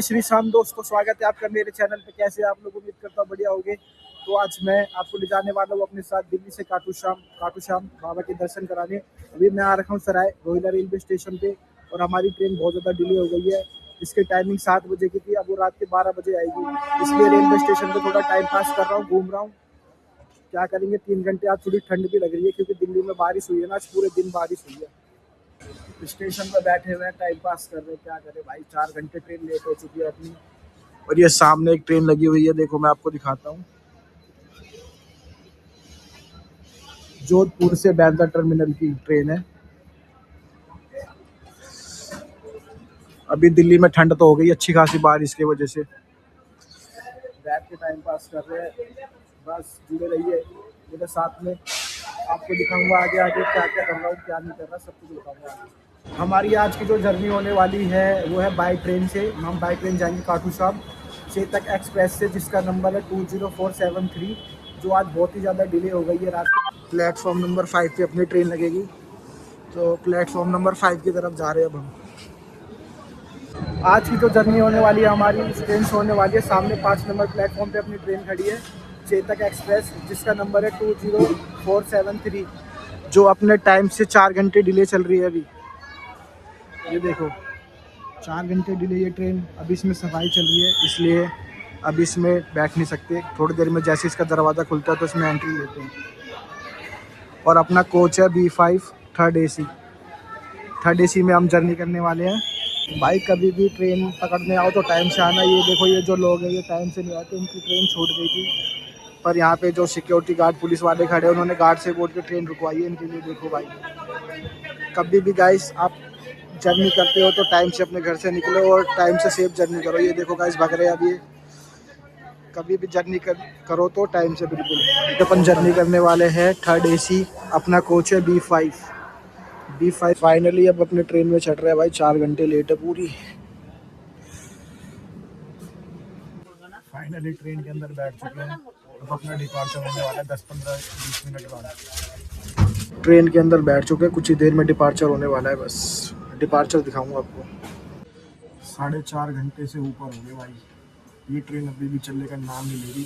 श्री शाम दोस्तों, स्वागत है आपका मेरे चैनल पे। कैसे आप लोग, उम्मीद करता हूँ बढ़िया होंगे। तो आज मैं आपको ले जाने वाला हूँ अपने साथ दिल्ली से खाटू श्याम बाबा के दर्शन कराने। अभी मैं आ रखा हूँ सराय रोहिला रेलवे स्टेशन पे और हमारी ट्रेन बहुत ज़्यादा डिले हो गई है। इसकी टाइमिंग 7 बजे की थी, अब वो रात के 12 बजे आएगी। इसलिए रेलवे स्टेशन पर थोड़ा टाइम पास कर रहा हूँ, घूम रहा हूँ। क्या करेंगे, 3 घंटे। आज थोड़ी ठंड भी लग रही है क्योंकि दिल्ली में बारिश हुई है ना, आज पूरे दिन बारिश हुई है। स्टेशन पर बैठे हुए हैं, टाइम पास कर रहे हैं। क्या करें भाई, 4 घंटे ट्रेन लेट हो चुकी है अपनी। और ये सामने एक ट्रेन लगी हुई है, देखो मैं आपको दिखाता हूँ। जोधपुर से बैंड्रा टर्मिनल की ट्रेन है। अभी दिल्ली में ठंड तो हो गई अच्छी खासी बारिश की वजह से। बैठ के टाइम पास कर रहे हैं, बस जुड़े रहिए मेरे साथ में। आपको दिखाऊंगा आगे आगे क्या क्या कर रहा हूँ, क्या नहीं कर रहा, सब कुछ दिखाऊंगा आगे। हमारी आज की जो जर्नी होने वाली है वो है बाई ट्रेन से। हम बाई ट्रेन जाएंगे खाटू श्याम चेतक एक्सप्रेस से, जिसका नंबर है 20473, जो आज बहुत ही ज़्यादा डिले हो गई है। रात को प्लेटफॉर्म नंबर 5 पे अपनी ट्रेन लगेगी, तो प्लेटफॉर्म नंबर 5 की तरफ जा रहे हैं अब हम। आज की जो जर्नी होने वाली है हमारी, इस ट्रेन से होने वाली है। सामने 5 नंबर प्लेटफॉर्म पे अपनी ट्रेन खड़ी है चेतक एक्सप्रेस, जिसका नंबर है 20473, जो अपने टाइम से 4 घंटे डिले चल रही है अभी। ये देखो 4 घंटे डिले ये ट्रेन। अभी इसमें सफाई चल रही है, इसलिए अभी इसमें बैठ नहीं सकते। थोड़ी देर में जैसे इसका दरवाज़ा खुलता है तो इसमें एंट्री लेते हैं। और अपना कोच है B5 थर्ड AC में हम जर्नी करने वाले हैं। भाई कभी भी ट्रेन पकड़ने आओ तो टाइम से आना। ये देखो ये जो लोग हैं ये टाइम से नहीं आते, उनकी ट्रेन छूट गई थी। पर यहाँ पे जो सिक्योरिटी गार्ड पुलिस वाले खड़े हैं, उन्होंने गार्ड से बोल के ट्रेन रुकवाई है इनके लिए। देखो भाई, कभी भी गाइस आप जर्नी करते हो तो टाइम से अपने घर से निकलो और टाइम से सेफ जर्नी करो। ये देखो गाइस भाग रहे हैं अभी। कभी भी जर्नी करो तो टाइम से बिल्कुल। तो अपन जर्नी करने वाले हैं थर्ड AC, अपना कोच है B5। फाइनली अब अपने ट्रेन में चढ़ रहे हैं भाई, 4 घंटे लेट है पूरी। फाइनली ट्रेन के अंदर बैठ चुके हैं। अब अपना डिपार्चर होने वाला है 10-15-20 मिनट बाद। ट्रेन के अंदर बैठ चुके हैं, कुछ ही देर में डिपार्चर होने वाला है। बस डिपार्चर दिखाऊंगा आपको। 4.5 घंटे से ऊपर हो गए भाई, ये ट्रेन अभी भी चलने का नाम नहीं ले रही।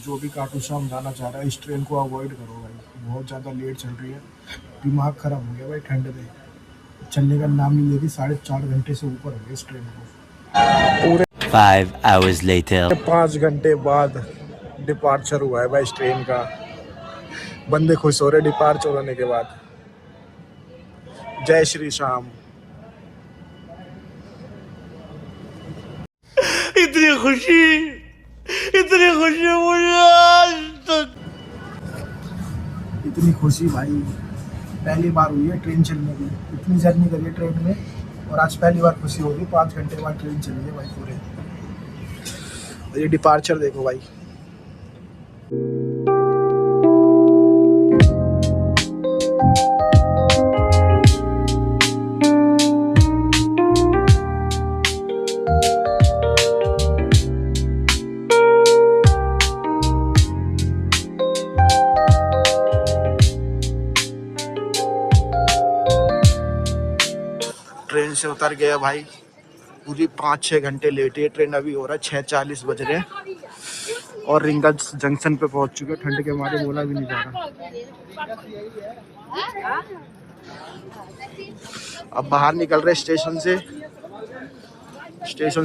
जो भी खाटू श्याम जाना चाह रहा है इस ट्रेन को अवॉइड करो भाई, बहुत ज़्यादा लेट चल रही है। दिमाग ख़राब हो गया भाई, ठंड में चलने का नाम नहीं ले रही। 4.5 घंटे से ऊपर हो गए इस ट्रेन को। पूरे 5 hours later 5 घंटे बाद डिपार्चर हुआ है भाई इस ट्रेन का। बंदे खुश हो रहे डिपार्चर होने के बाद। जय श्री श्याम। इतनी खुशी मुझे आज तक। इतनी खुशी भाई पहली बार हुई है ट्रेन चलने की। इतनी जर्नी करी है ट्रेन में और आज पहली बार खुशी होगी। 5 घंटे बाद ट्रेन चली है भाई पूरे। और ये डिपार्चर देखो भाई। ट्रेन से उतर गया भाई, पूरी 5-6 घंटे लेट है ट्रेन। अभी हो रहा है 6:40 बज रहे हैं और रिंगा जंक्शन पे पहुंच चुके हैं। ठंड के मारे बोला भी नहीं जा रहा। अब बाहर निकल रहे स्टेशन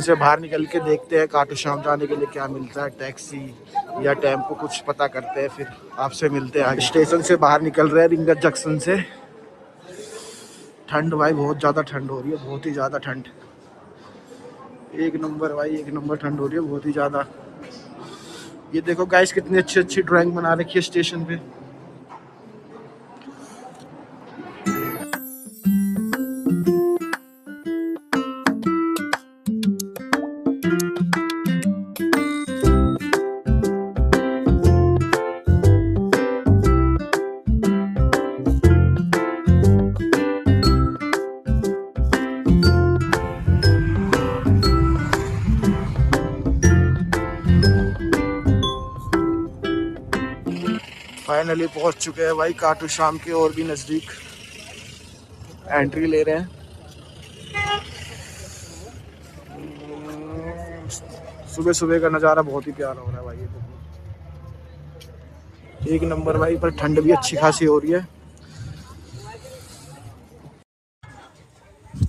से बाहर निकल के देखते हैं खाटू श्याम जाने के लिए क्या मिलता है, टैक्सी या टेम्पो कुछ पता करते हैं, फिर आपसे मिलते हैं। स्टेशन से बाहर निकल रहे हैं रिंगा जंक्शन से। ठंड भाई बहुत ज़्यादा ठंड हो रही है, बहुत ही ज़्यादा ठंड। एक नंबर भाई, एक नंबर ठंड हो रही है, बहुत ही ज़्यादा। ये देखो गाइस कितनी अच्छी ड्राइंग बना रखी है स्टेशन पे। फाइनली पहुंच चुके हैं भाई खाटू श्याम के और भी नज़दीक। एंट्री ले रहे हैं। सुबह सुबह का नज़ारा बहुत ही प्यारा हो रहा है भाई। ये देखो एक नंबर भाई, पर ठंड भी अच्छी खासी हो रही है।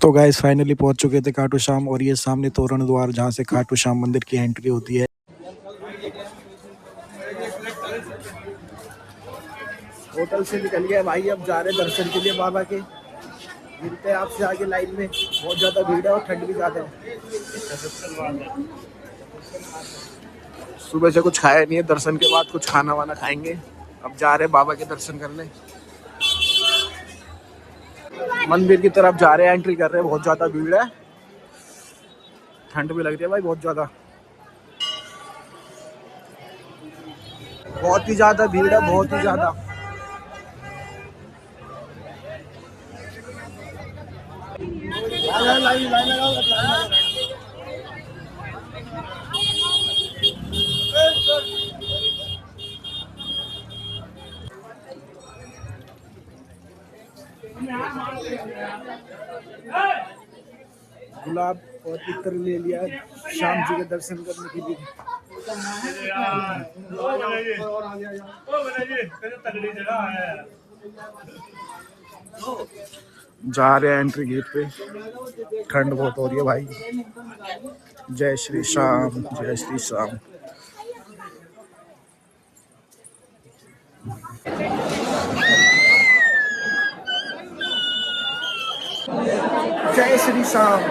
तो गाइस फाइनली पहुंच चुके थे खाटू श्याम, और ये सामने तोरण द्वार जहां से खाटू श्याम मंदिर की एंट्री होती है। होटल से निकल गए भाई, अब जा रहे हैं दर्शन के लिए बाबा के। मिलते हैं आपसे आगे लाइन में, बहुत ज़्यादा भीड़ है और ठंड भी ज़्यादा है। सुबह से कुछ खाया नहीं है, दर्शन के बाद कुछ खाना वाना खाएंगे। अब जा रहे हैं बाबा के दर्शन करने, मंदिर की तरफ जा रहे हैं, एंट्री कर रहे हैं। बहुत ज़्यादा भीड़ है, ठंड भी लग रही है भाई बहुत ज़्यादा, बहुत ही ज़्यादा भीड़ है, बहुत ही ज़्यादा। गुलाब और इत्र ले लिया श्याम जी के दर्शन करने के लिए। जा रहे हैं एंट्री गेट पे, ठंड बहुत हो रही है भाई। जय श्री श्याम, जय श्री श्याम। जय श्री श्याम।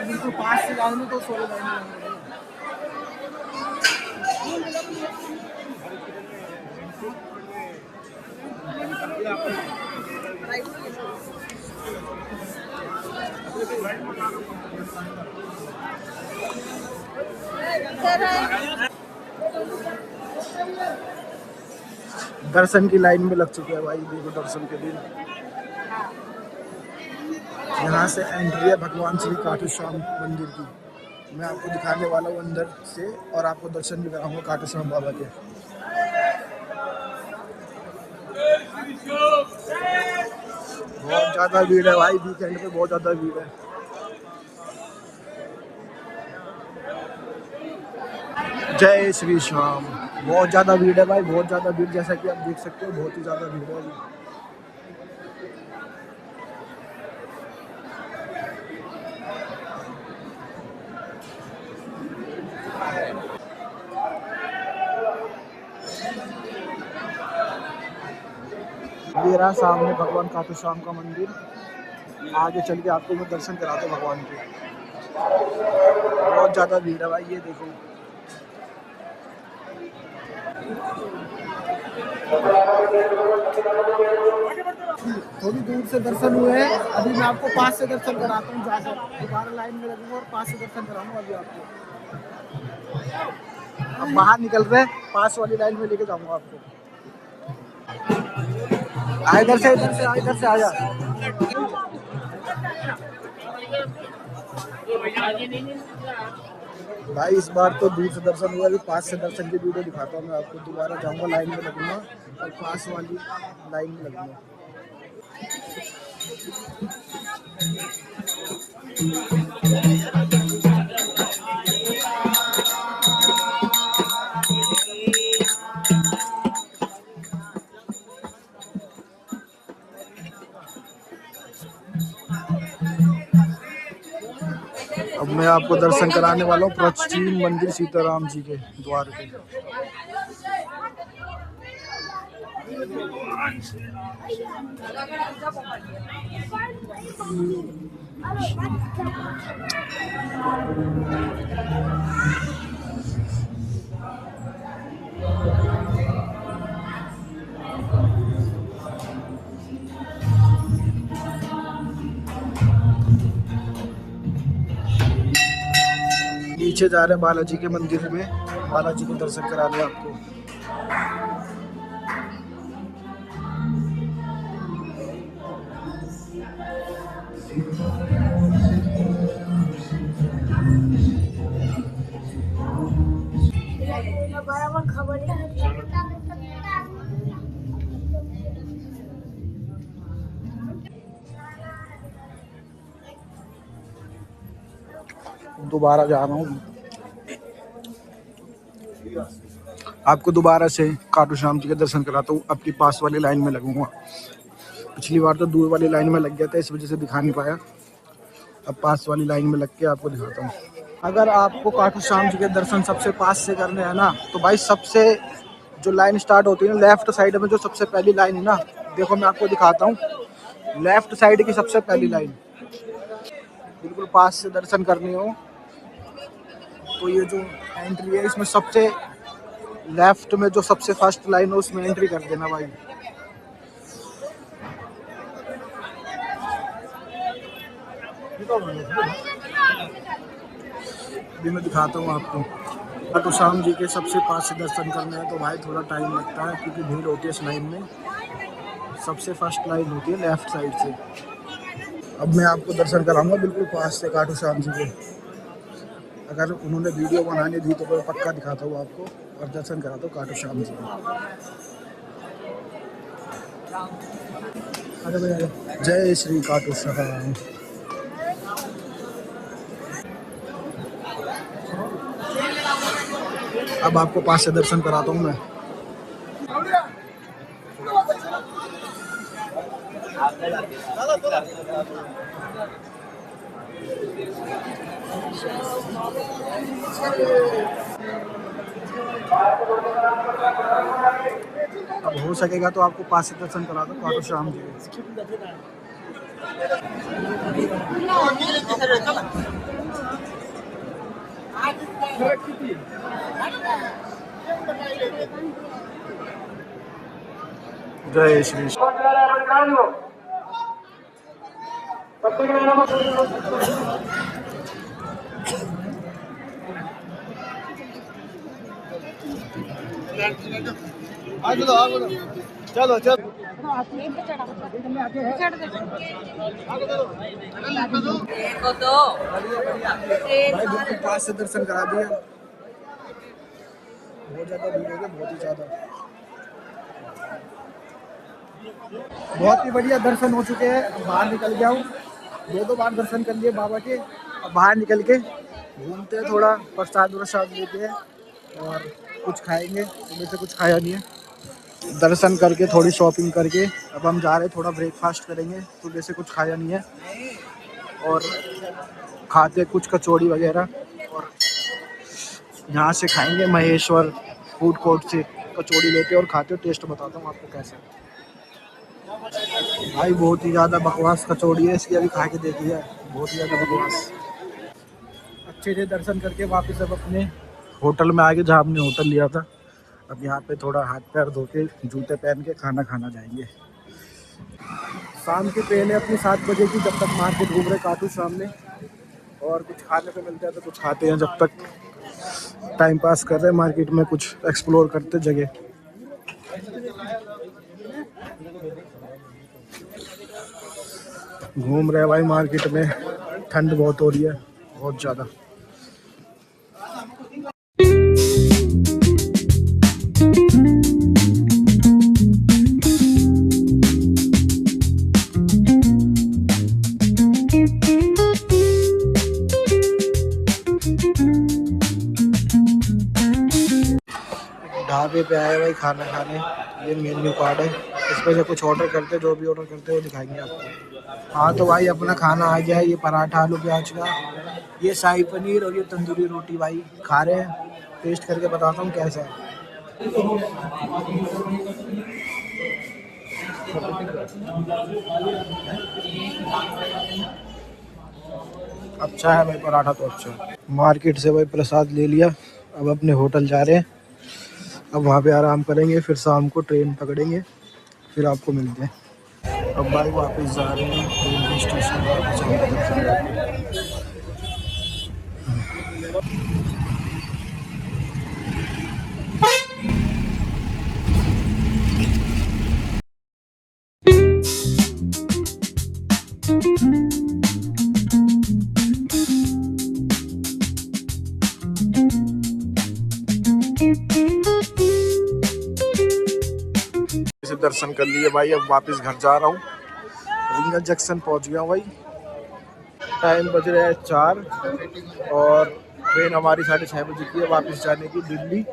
बिल्कुल पास से जाऊँ तो 16 लाइन। दर्शन की लाइन में लग चुके हैं भाई, देखो दर्शन के लिए। यहाँ से एंट्री है भगवान श्री खाटू श्याम मंदिर की। मैं आपको दिखाने वाला हूँ अंदर से, और आपको दर्शन भी कराऊंगा खाटू श्याम बाबा के। बहुत ज़्यादा भीड़ है भाई, वीकेंड पे बहुत ज़्यादा भीड़ है। जय श्री श्याम। बहुत ज़्यादा भीड़ है भाई, बहुत ज़्यादा भीड़, जैसा कि आप देख सकते हो बहुत ही ज़्यादा भीड़ है अभी। ये रहा सामने भगवान खाटू श्याम का मंदिर। आगे चल के आपको मैं दर्शन कराता हूँ भगवान के। बहुत ज़्यादा भीड़ है भाई, ये देखो। थोड़ी दूर से दर्शन हुए हैं, अभी मैं आपको पास से दर्शन कराता हूँ जाकर। दोबारा लाइन में लगूंगा और पास से दर्शन कराऊंगा अभी आपको। अब बाहर निकल रहे हैं, पास वाली लाइन में लेके जाऊंगा आपको। इधर से आ जा। भाई इस बार तो दूर से दर्शन हुआ, अभी पास से दर्शन की वीडियो दिखाता हूँ मैं आपको। दोबारा जाऊंगा, लाइन में लगूंगा और पास वाली लाइन में लगूंगा। अब मैं आपको दर्शन कराने वाला हूँ प्राचीन मंदिर सीताराम जी के द्वार पे। नीचे जा रहे हैं बालाजी के मंदिर में, बालाजी के दर्शन कराने आपको। दोबारा जा रहा हूँ। आपको दोबारा से खाटू श्याम जी के दर्शन कराता हूँ। आपकी पास वाली लाइन में लगूंगा। पिछली बार तो दूर वाली लाइन में लग गया था, इस वजह से दिखा नहीं पाया। अब पास वाली लाइन में लग के आपको दिखाता हूँ। अगर आपको खाटू श्याम जी के दर्शन सबसे पास से करने हैं ना, तो भाई सबसे जो लाइन स्टार्ट होती है ना, लेफ्ट साइड में जो सबसे पहली लाइन है ना, देखो मैं आपको दिखाता हूँ। लेफ्ट साइड की सबसे पहली लाइन, बिल्कुल पास से दर्शन करनी हो तो ये जो एंट्री है, इसमें सबसे लेफ्ट में जो सबसे फर्स्ट लाइन है उसमें एंट्री कर देना भाई। अभी मैं दिखाता हूँ आपको। खाटू श्याम जी के सबसे पास से दर्शन करना है तो भाई थोड़ा टाइम लगता है, क्योंकि भीड़ होती है इस लाइन में। सबसे फर्स्ट लाइन होती है लेफ्ट साइड से। अब मैं आपको दर्शन कराऊंगा बिल्कुल पास से खाटू श्याम जी के। अगर उन्होंने वीडियो बनाने दी तो मैं पक्का दिखाता हूँ आपको और दर्शन कराता हूँ खाटू श्याम जी के। जय श्री खाटू श्याम। अब आपको पास से दर्शन कराता हूँ मैं। अब हो सकेगा तो आपको पास से दर्शन करा दो खाटू श्याम जी। जय श्री। चलो चलो भाई बिल्कुल पास से दर्शन करा दिया। बहुत ज्यादा भीड़ हो गई, बहुत ही ज्यादा। बहुत ही बढ़िया दर्शन हो चुके हैं। अब बाहर निकल गया हूँ। दो बार दर्शन कर लिए बाबा के। अब बाहर निकल के घूमते हैं, थोड़ा प्रसाद वरसाद लेते हैं और कुछ खाएंगे। सुबह से कुछ खाया नहीं है। दर्शन करके थोड़ी शॉपिंग करके अब हम जा रहे हैं, थोड़ा ब्रेकफास्ट करेंगे। सुबह से कुछ खाया नहीं है और खाते कुछ कचौड़ी वगैरह, और यहाँ से खाएंगे महेश्वर फूड कोर्ट से कचौड़ी लेते और खाते। टेस्ट बताता हूँ आपको कैसे। भाई बहुत ही ज़्यादा बकवास कचौड़ी है इसकी, अभी खा के देखिए, बहुत ही ज़्यादा बकवास। अच्छे से दर्शन करके वापस अब अपने होटल में आ गए, जहाँ हमने होटल लिया था। अब यहाँ पे थोड़ा हाथ पैर धो के जूते पहन के खाना खाना जाएंगे। शाम के पहले अपनी 7 बजे की, जब तक मार्केट घूम रहे खाटू श्याम में, और कुछ खाने को मिलता है तो कुछ खाते हैं। जब तक टाइम पास कर रहे हैं मार्केट में, कुछ एक्सप्लोर करते जगह। घूम रहे भाई मार्केट में। ठंड बहुत हो रही है, बहुत ज़्यादा। ढाबे पे आए भाई खाना खाने। ये मेन्यू कार्ड है, इसमें से कुछ ऑर्डर करते, जो भी ऑर्डर करते हैं वो दिखाएंगे आपको। हाँ तो भाई अपना खाना आ गया है। ये पराठा आलू प्याज का, ये शाही पनीर और ये तंदूरी रोटी भाई खा रहे हैं। टेस्ट करके बताता हूँ कैसा है। अच्छा है भाई, पराठा तो अच्छा है। मार्केट से भाई प्रसाद ले लिया। अब अपने होटल जा रहे हैं। अब वहाँ पे आराम करेंगे, फिर शाम को ट्रेन पकड़ेंगे, फिर आपको मिलते हैं। अब भाई वापस जा रहे हैं ट्रेन स्टेशन पर। दर्शन कर लिए भाई। अब वापस घर जा रहा हूँ। रिंगल जंक्शन पहुँच गया भाई। टाइम बज रहा है 4 और ट्रेन हमारी 6:30 बजे की है वापस जाने की दिल्ली।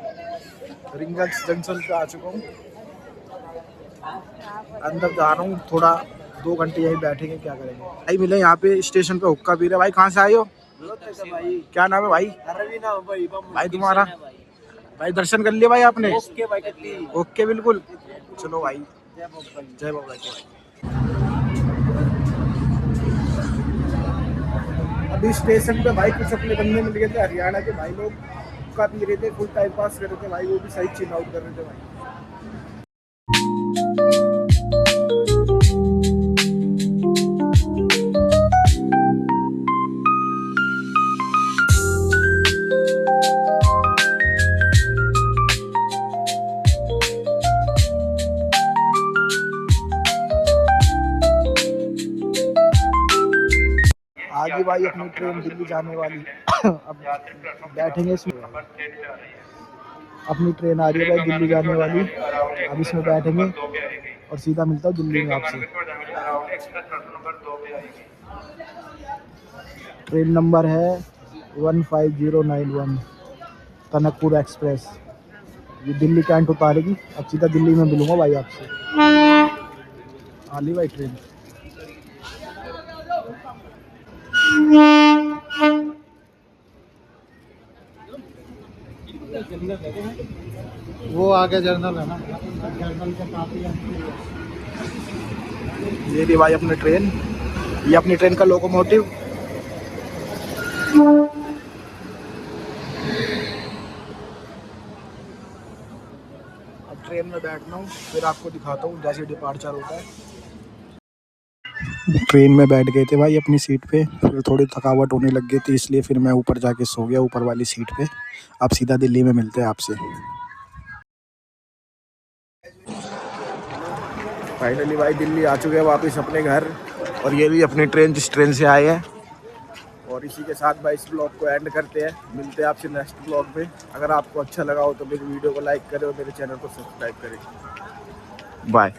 रिंगल्स जंक्शन पे आ चुका हूँ, अंदर जा रहा हूँ। थोड़ा 2 घंटे यहीं बैठेंगे, क्या करेंगे। भाई मिले यहाँ पे स्टेशन पे, हुक्का पी रहे। भाई कहाँ से आए हो? क्या नाम है भाई? भाई तुम्हारा? भाई दर्शन कर लिए भाई आपने? ओके बिल्कुल। चलो भाई, जय बाबा की। अभी स्टेशन पे भाई कुछ अपने बंदे मिल गए थे हरियाणा के भाई, लोग हुक्का पी रहे थे, फुल टाइम पास कर रहे थे भाई। वो भी सही चिल आउट कर रहे थे भाई। आगे भाई अपनी ट्रेन दिल्ली जाने वाली। अब बैठेंगे इसमें। अपनी ट्रेन आ रही है भाई दिल्ली जाने वाली, अब इसमें बैठेंगे और सीधा मिलता हूँ दिल्ली में आपसे। ट्रेन नंबर है 15091 टनकपुर एक्सप्रेस। ये दिल्ली कैंट उतारेगी, अब सीधा दिल्ली में मिलूंगा भाई आपसे। आली भाई ट्रेन। वो आगे जर्नल है ना, जर्नल के काफी। ये थी भाई अपनी ट्रेन, ये अपनी ट्रेन का लोकोमोटिव। अब ट्रेन में बैठना हूँ, फिर आपको दिखाता हूँ जैसे डिपार्चर होता है। ट्रेन में बैठ गए थे भाई अपनी सीट पे, फिर थोड़ी थकावट होने लग गई थी, इसलिए फिर मैं ऊपर जाके सो गया ऊपर वाली सीट पे। अब सीधा दिल्ली में मिलते हैं आपसे। फाइनली भाई दिल्ली आ चुके हैं वापस अपने घर, और ये भी अपनी ट्रेन जिस ट्रेन से आए हैं। और इसी के साथ भाई इस ब्लॉग को एंड करते हैं, मिलते हैं आपसे नेक्स्ट ब्लॉग में। अगर आपको अच्छा लगा हो तो मेरी वीडियो को लाइक करें और मेरे चैनल को सब्सक्राइब करें। बाय।